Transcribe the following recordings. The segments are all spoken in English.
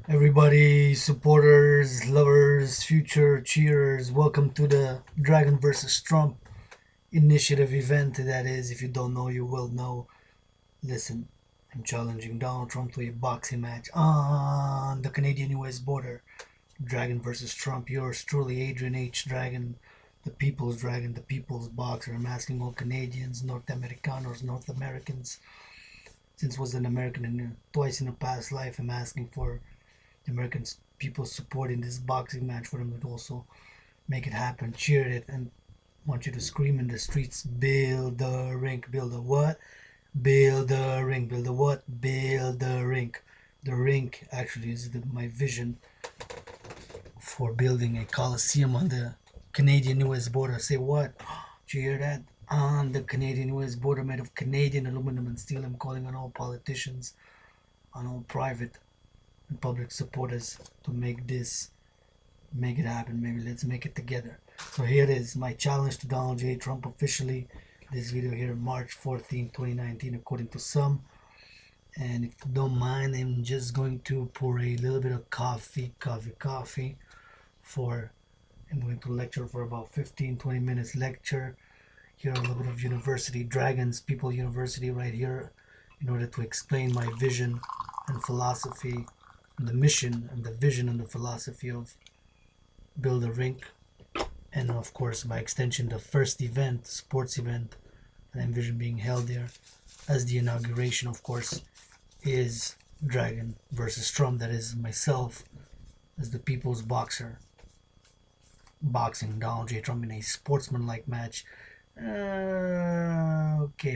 Everybody, supporters, lovers, future cheerers, welcome to the Dragon versus Trump initiative event. That is, if you don't know, you will know. Listen, I'm challenging Donald Trump to a boxing match on the Canadian US border. Dragon versus Trump. Yours truly, Adrian h.a.dragan, the people's dragon, the people's boxer. I'm asking all Canadians, North Americanos, North Americans, since was an American twice in a past life, I'm asking for the American people supporting this boxing match for them to also make it happen, cheer it, and want you to scream in the streets, build the rink, build the what? Build the rink, build the what? Build the rink. The rink actually is my vision for building a Colosseum on the Canadian-US border. Say what? Did you hear that? On the Canadian-US border made of Canadian aluminum and steel. I'm calling on all politicians, on all private and public supporters to make it happen. Maybe let's make it together. So here it is, my challenge to Donald J. Trump officially. This video here, March 14, 2019, according to some. And if you don't mind, I'm just going to pour a little bit of coffee for, I'm going to lecture for about 15-20 minutes lecture. Here a little bit of University, Dragons People University right here, in order to explain my vision and philosophy, and the mission and the vision and the philosophy of build a rink, and of course by extension the first event, sports event that I envision being held there as the inauguration, of course, is Dragon versus Trump. That is myself as the people's boxer, boxing Donald J. Trump in a sportsmanlike match. Okay,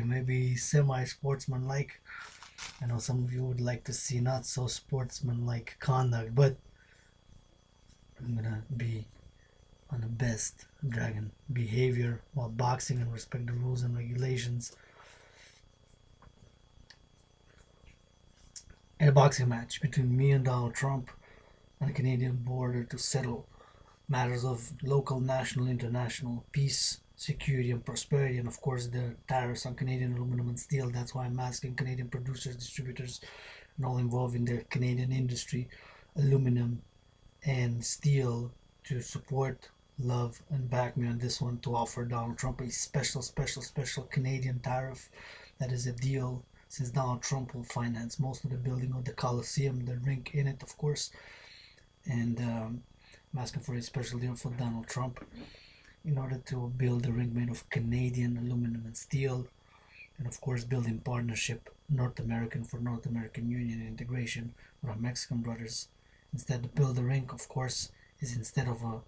maybe semi-sportsmanlike. I know some of you would like to see not so sportsmanlike conduct, but I'm gonna be on the best dragon behavior while boxing and respect the rules and regulations. In a boxing match between me and Donald Trump on the Canadian border to settle matters of local, national, international peace, security, and prosperity, and of course the tariffs on Canadian aluminum and steel. That's why I'm asking Canadian producers, distributors, and all involved in the Canadian industry, aluminum and steel, to support, love, and back me on this one, to offer Donald Trump a special Canadian tariff. That is a deal, since Donald Trump will finance most of the building of the Colosseum, the rink in it, of course. And I'm asking for a special deal for Donald Trump in order to build a ring made of Canadian aluminum and steel, and of course building partnership North American for North American Union and integration with our Mexican brothers. Instead to build a rink, of course, is instead of a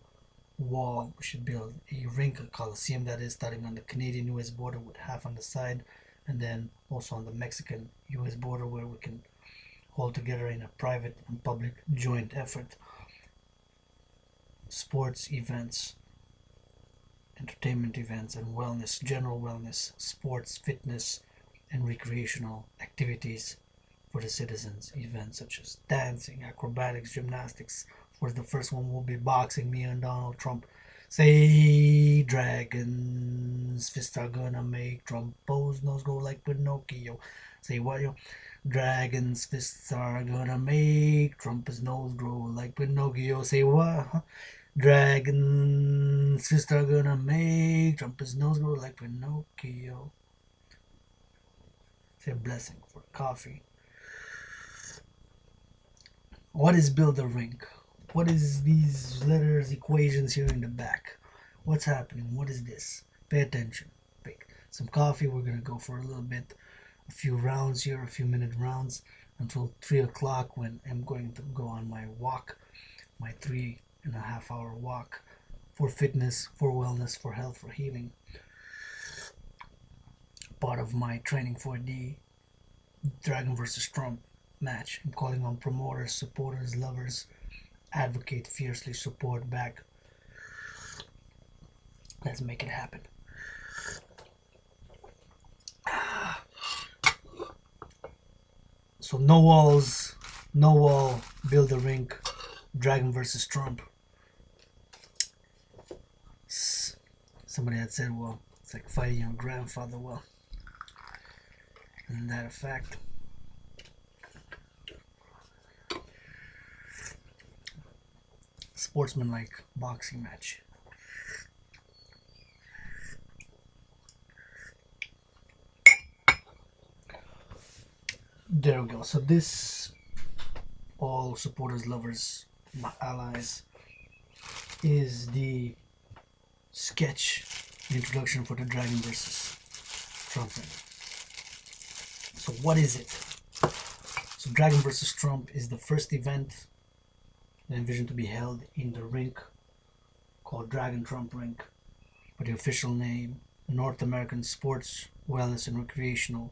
wall, we should build a rink, a Colosseum, that is starting on the Canadian-US border with half on the side, and then also on the Mexican-US border, where we can hold together in a private and public joint effort sports events, entertainment events, and wellness, general wellness, sports, fitness, and recreational activities for the citizens. Events such as dancing, acrobatics, gymnastics. For the first one will be boxing, me and Donald Trump. Say dragons, fists are gonna make Trumpo's nose go like Pinocchio. Say what, yo? Dragons, fists are gonna make Trump's nose grow like Pinocchio. Say what? Dragon's fists are gonna make Trump's nose grow like Pinocchio. Say a blessing for coffee. What is build a rink? What is these letters, equations here in the back? What's happening? What is this? Pay attention. Pick some coffee. We're gonna go for a little bit, a few rounds here, a few minute rounds until 3 o'clock, when I'm going to go on my walk, my 3.5 hour walk, for fitness, for wellness, for health, for healing. Part of my training for the Dragon versus Trump match. I'm calling on promoters, supporters, lovers, advocate fiercely, support back. Let's make it happen. So no walls, no wall, build a rink, Dragon versus Trump. Somebody had said, well, it's like fighting your grandfather. Well, isn't that a fact? sportsmanlike boxing match. There we go. So this, all supporters, lovers, allies, is the sketch, the introduction for the Dragon versus Trump. So what is it? So Dragon versus Trump is the first event envisioned to be held in the rink called Dragon Trump Rink, but the official name, North American Sports, Wellness and Recreational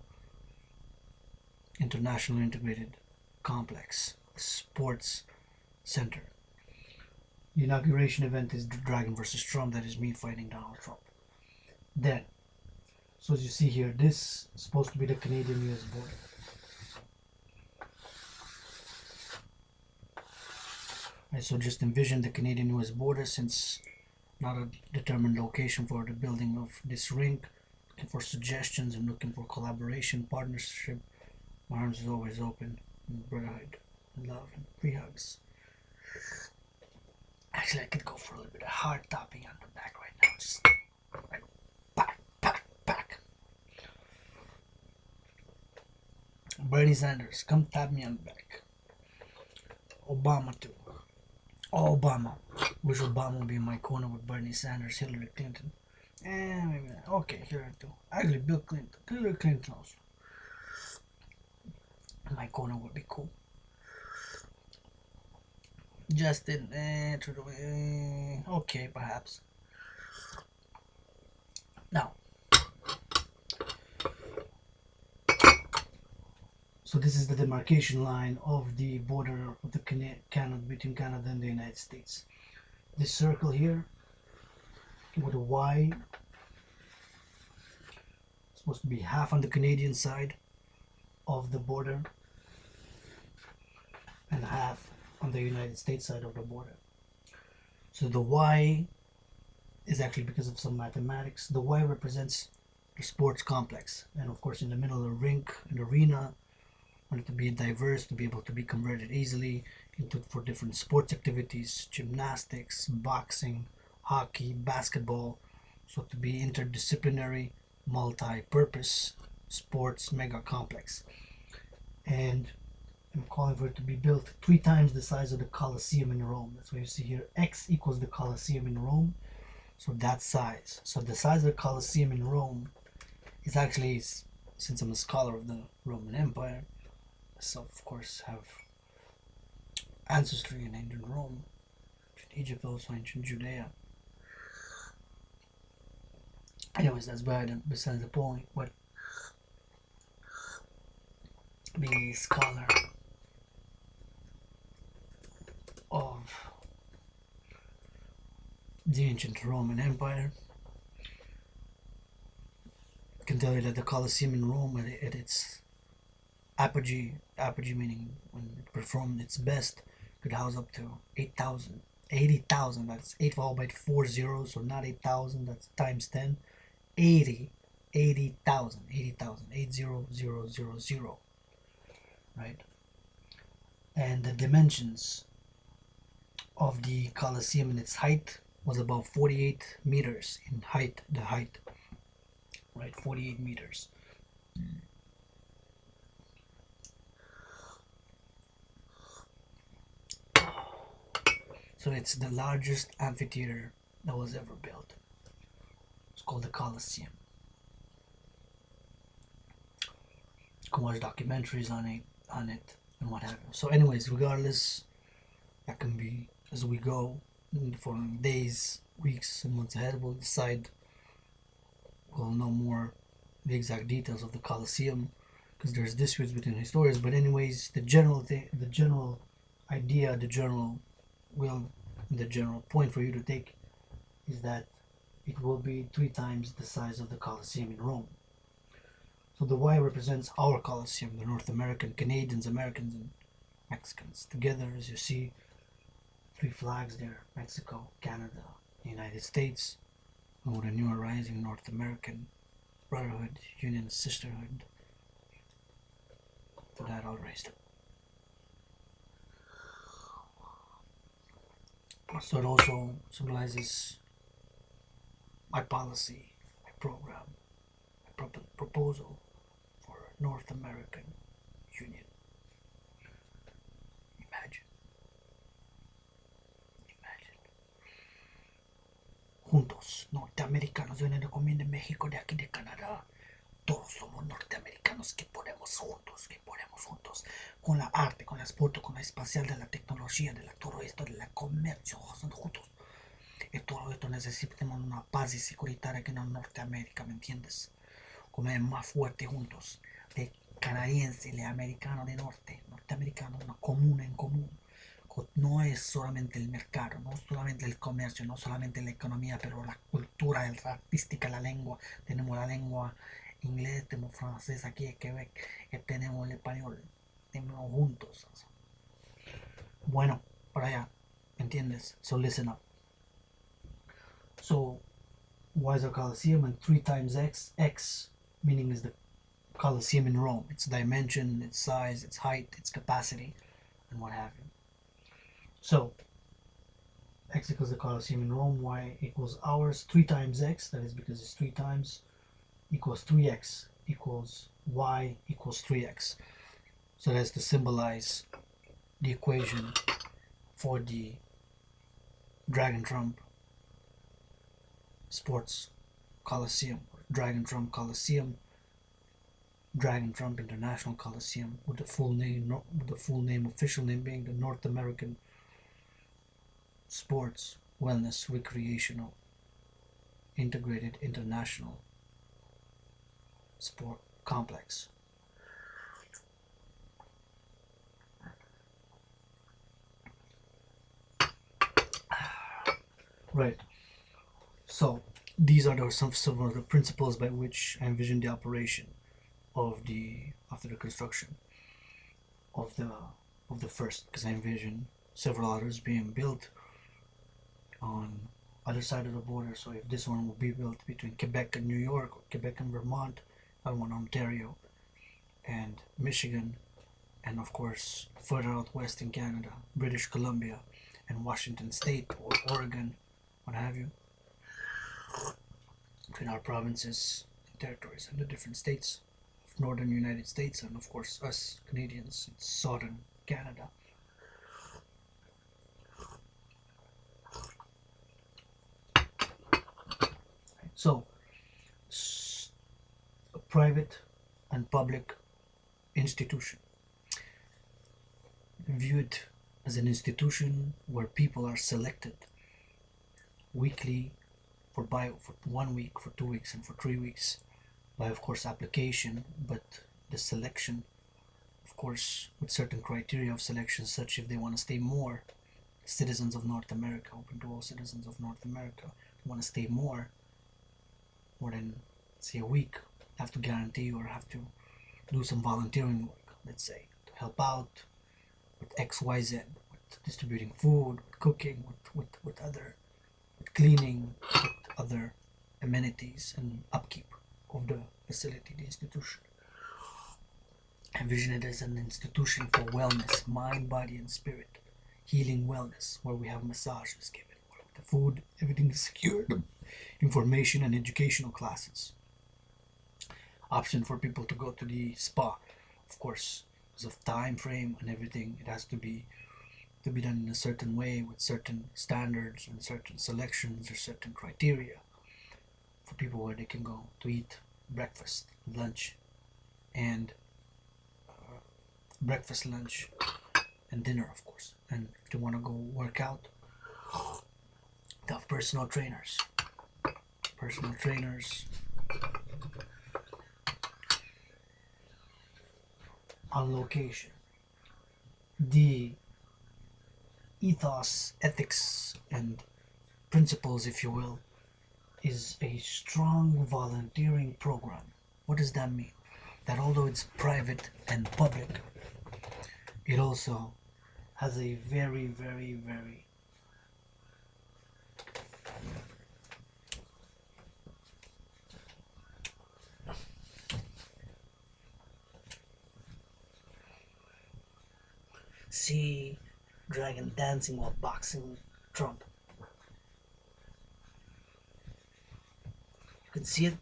International Integrated Complex Sports Center. The inauguration event is Dragon versus Trump, that is me fighting Donald Trump. Then, so as you see here, this is supposed to be the Canadian-US border. Right, so just envision the Canadian-US border, since not a determined location for the building of this rink. Looking for suggestions and looking for collaboration, partnership. My arms is always open. Brotherhood, love, and free hugs. Actually, I could go for a little bit of hard tapping on the back right now. Just like back, back, back. Bernie Sanders, come tap me on the back. Obama too. Obama. Wish Obama would be in my corner with Bernie Sanders, Hillary Clinton. Maybe not. Okay, Hillary too. Actually, Bill Clinton. Hillary Clinton also. In my corner would be cool. Justin, okay, perhaps. Now, so this is the demarcation line of the border of the Canada, between Canada and the United States. This circle here with a Y is supposed to be half on the Canadian side of the border and half on the United States side of the border. So the Y is actually, because of some mathematics, the Y represents the sports complex, and of course in the middle of the rink, an arena, want it to be diverse, to be able to be converted easily into for different sports activities, gymnastics, boxing, hockey, basketball, so to be interdisciplinary, multi-purpose sports mega complex. And I'm calling for it to be built 3 times the size of the Colosseum in Rome. That's what you see here. X equals the Colosseum in Rome. So that size. So the size of the Colosseum in Rome is actually, since I'm a scholar of the Roman Empire, so of course have ancestry in ancient Rome, ancient Egypt, also ancient Judea. Anyways, that's besides the point. But being a scholar of the ancient Roman Empire, I can tell you that the Colosseum in Rome at its apogee meaning when it performed its best, could house up to 8,000, 80,000. That's 8 followed by 4 zeros, so not 8,000, that's times 10. 80,000, 80,000, right? And the dimensions of the Colosseum in its height was about 48 meters in height, the height, right? 48 meters. So it's the largest amphitheater that was ever built. It's called the Colosseum. You can watch documentaries on it and what have you. So anyways, regardless, that can be as we go for days, weeks, and months ahead. We'll decide. We'll know more the exact details of the Colosseum, because there's disputes between historians. But anyways, the general idea, the general point for you to take is that it will be 3 times the size of the Colosseum in Rome. So the Y represents our Colosseum, the North American, Canadians, Americans, and Mexicans. Together, as you see, 3 flags there: Mexico, Canada, United States, and with a new arising North American brotherhood, union, sisterhood. For that, I'll raise it. So it also symbolizes my policy, my program, my proposal for North American Union. Imagine, imagine. Juntos, norteamericanos, vienen de comida de México, de aquí de Canadá. Todos somos norteamericanos que podemos juntos, con la arte, con las fotos, con la espacial, de la tecnología, de la, todo esto, de la comercio, juntos. Y todo esto necesitamos una paz y securitaria aquí en Norteamérica, ¿me entiendes? Como es más fuerte juntos, de canadiense, de americano de norte, norteamericano, una común en común. No es solamente el mercado, no solamente el comercio, no solamente la economía, pero la cultura, la artística, la lengua. Tenemos la lengua inglés, tenemos francés aquí en Quebec, y tenemos el español, tenemos juntos. Bueno, para allá, ¿entiendes? So listen up. So, why is a Colosseum? And 3 times x, x meaning is the Colosseum in Rome, its dimension, its size, its height, its capacity, and what have you. So, x equals the Colosseum in Rome, y equals ours, 3 times x, that is because it's 3 times, equals 3x, equals y equals 3x. So that's to symbolize the equation for the Dragon Trump Sports Colosseum, Dragon Trump Colosseum, Dragon Trump International Colosseum, with the full name, official name being the North American Sports Wellness Recreational Integrated International Sport Complex. Right. So these are some of the principles by which I envision the operation of the after the construction of the first, because I envision several others being built on other side of the border. So if this one will be built between Quebec and New York, or Quebec and Vermont, that one Ontario and Michigan, and of course further out west in Canada, British Columbia and Washington State or Oregon, what have you, between our provinces and territories and the different states of northern United States, and of course us Canadians in southern Canada. So a private and public institution. View it as an institution where people are selected weekly for 1 week, for 2 weeks, and for 3 weeks by, of course, application, but the selection, of course, with certain criteria of selection, such if they want to stay more, citizens of North America, open to all citizens of North America, want to stay more than, say, a week, have to guarantee or have to do some volunteering work, let's say, to help out with XYZ, with distributing food, with cooking, with other, with cleaning, with other amenities and upkeep of the facility, the institution. I envision it as an institution for wellness, mind, body, and spirit, healing wellness, where we have massages given, where the food, everything is secured, information and educational classes. Option for people to go to the spa, of course, because of time frame and everything. It has to be done in a certain way with certain standards and certain selections or certain criteria for people where they can go to eat breakfast, lunch, and breakfast, lunch, and dinner, of course. And if you want to go work out, they have personal trainers. Personal trainers on location. The ethos, ethics, and principles, if you will, is a strong volunteering program. What does that mean? That although it's private and public, it also has a very, very, very see dragon dancing while boxing Trump. You can see it.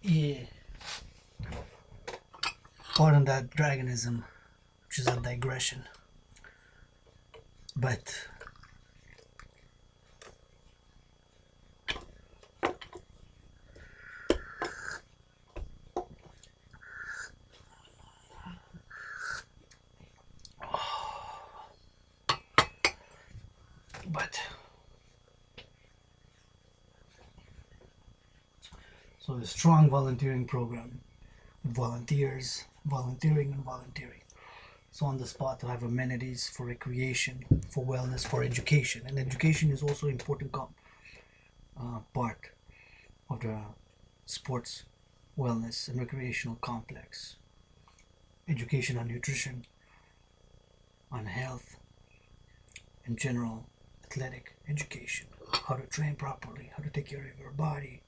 Yeah. Pardon that dragonism, which is a digression. But so the strong volunteering program, volunteers, volunteering and volunteering. So on the spot to have amenities for recreation, for wellness, for education. And education is also an important part of the sports, wellness and recreational complex. Education on nutrition, on health, and general athletic education. How to train properly, how to take care of your body.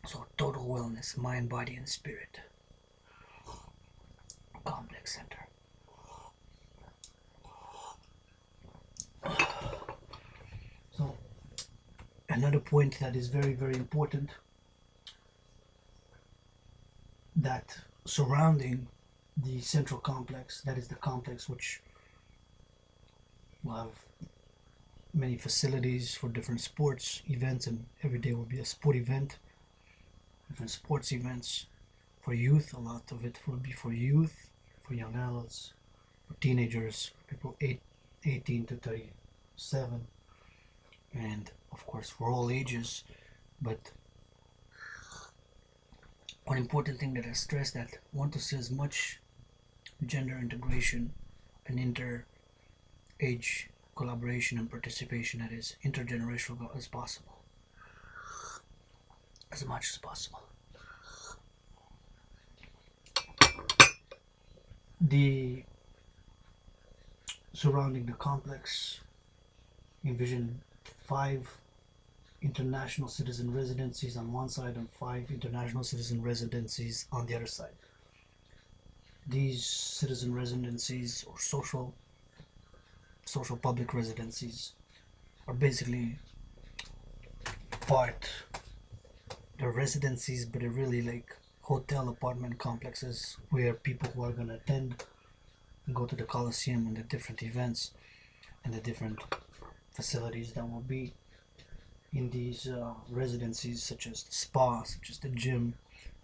So total wellness, mind, body, and spirit. Complex center. So another point that is very, very important, that surrounding the central complex, that is the complex which will have many facilities for different sports events, and every day will be a sport event, different sports events for youth. A lot of it will be for youth, for young adults, for teenagers, people 18 to 37, and of course for all ages. But one important thing that I stress, that I want to see as much gender integration and inter-age collaboration and participation, that is intergenerational, as possible, as much as possible. The surrounding the complex, envision 5 international citizen residencies on one side and 5 international citizen residencies on the other side. These citizen residencies, or social public residencies, are basically part, they're residencies, but they're really like hotel apartment complexes where people who are going to attend and go to the Colosseum and the different events and the different facilities that will be in these residencies, such as the spa, such as the gym,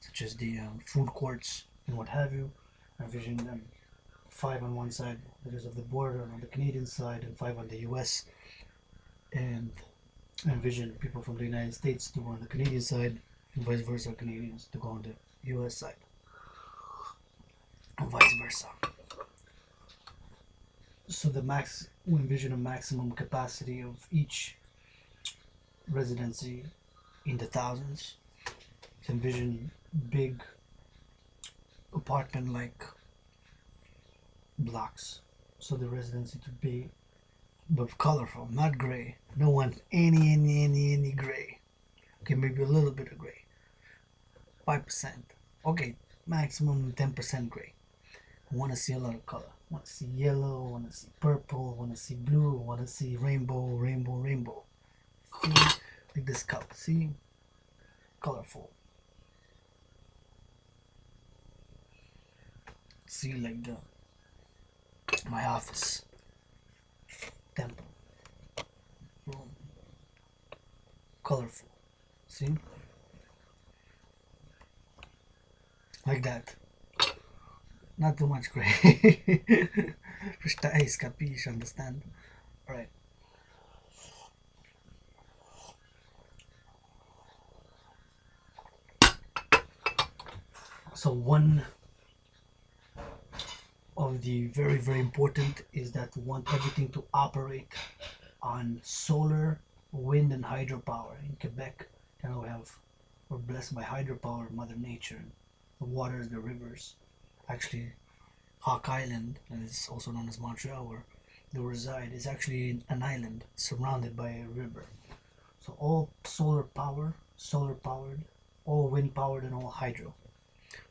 such as the food courts and what have you. I envision them 5 on one side because of the border on the Canadian side, and 5 on the US, and I envision people from the United States to go on the Canadian side and vice versa, Canadians to go on the US side and vice versa. So we envision a maximum capacity of each residency in the thousands. To envision big apartment like blocks, so the residency to be but colorful, not gray. No one any gray. Okay, maybe a little bit of gray, 5%. Okay, maximum 10% gray. I want to see a lot of color. I want to see yellow, I want to see purple, I want to see blue, I want to see rainbow. See, like this color. See, colorful. See, like my office, temple, room, colorful. See, like that. Not too much gray. Verstehst, capisci, understand? Alright. So one of the very, very important is that we want everything to operate on solar, wind, and hydropower. In Quebec, we're blessed by hydropower, Mother Nature, the waters, the rivers, actually Hawk Island, and it's also known as Montreal, where they reside, is actually an island surrounded by a river. So all solar powered, all wind powered, and all hydro.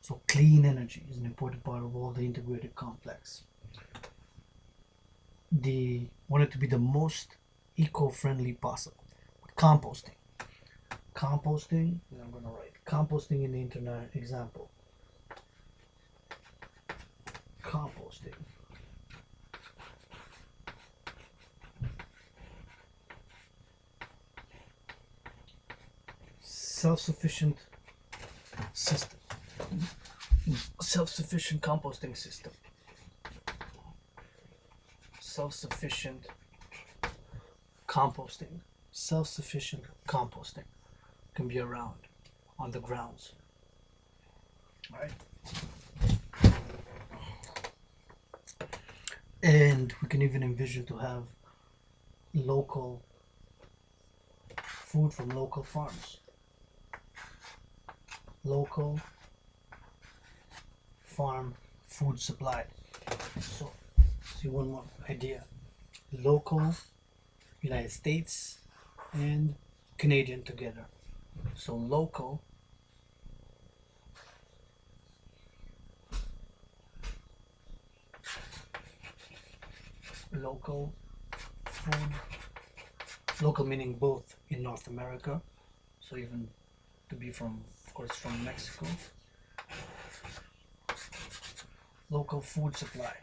So clean energy is an important part of all the integrated complex. They want it to be the most eco-friendly possible. Composting. Composting, and I'm going to write composting in the internet example. Composting. Self-sufficient system. Self-sufficient composting system. Self-sufficient composting. Self-sufficient composting can be around on the grounds. All right. And we can even envision to have local food from local farms. Local farm food supplied. So, see one more idea. Local United States and Canadian together. So local food, local meaning both in North America, so even to be from, of course, from Mexico. Local food supply.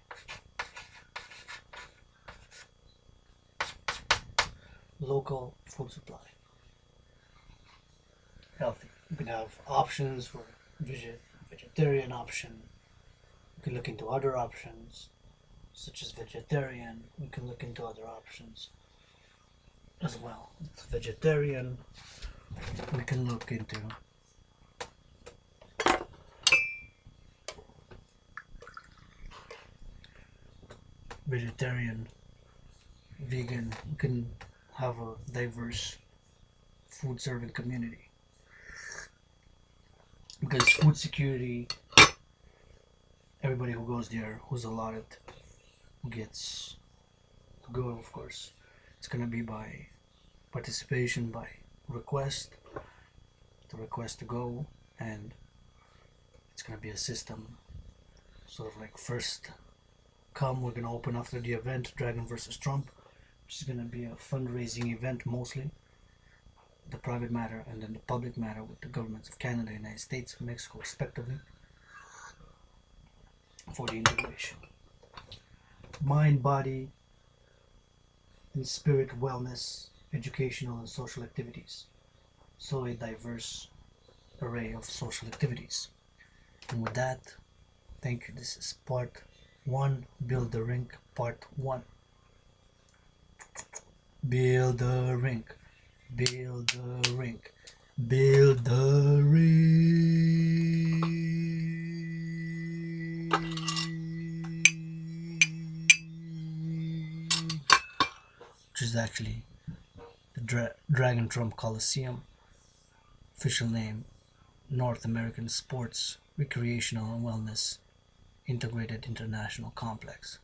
Local food supply. Healthy. You can have options for vegetarian option. You can look into other options such as vegetarian. We can look into other options as well. It's vegetarian. We can look into vegetarian, vegan. We can have a diverse food serving community, because food security, everybody who goes there, who's allotted, who gets to go, of course, it's going to be by participation, by request, the request to go, and it's going to be a system, sort of like first come. We're going to open after the event, Dragan versus Trump, which is going to be a fundraising event mostly, the private matter, and then the public matter with the governments of Canada, United States, and Mexico respectively, for the integration. Mind, body, and spirit wellness, educational and social activities. So a diverse array of social activities. And with that, thank you. This is part 1, Build the Rink, part 1. Build the rink, build the rink, build the rink. Which is actually the Dragon Trump Colosseum, official name, North American Sports, Recreational and Wellness Integrated International Complex.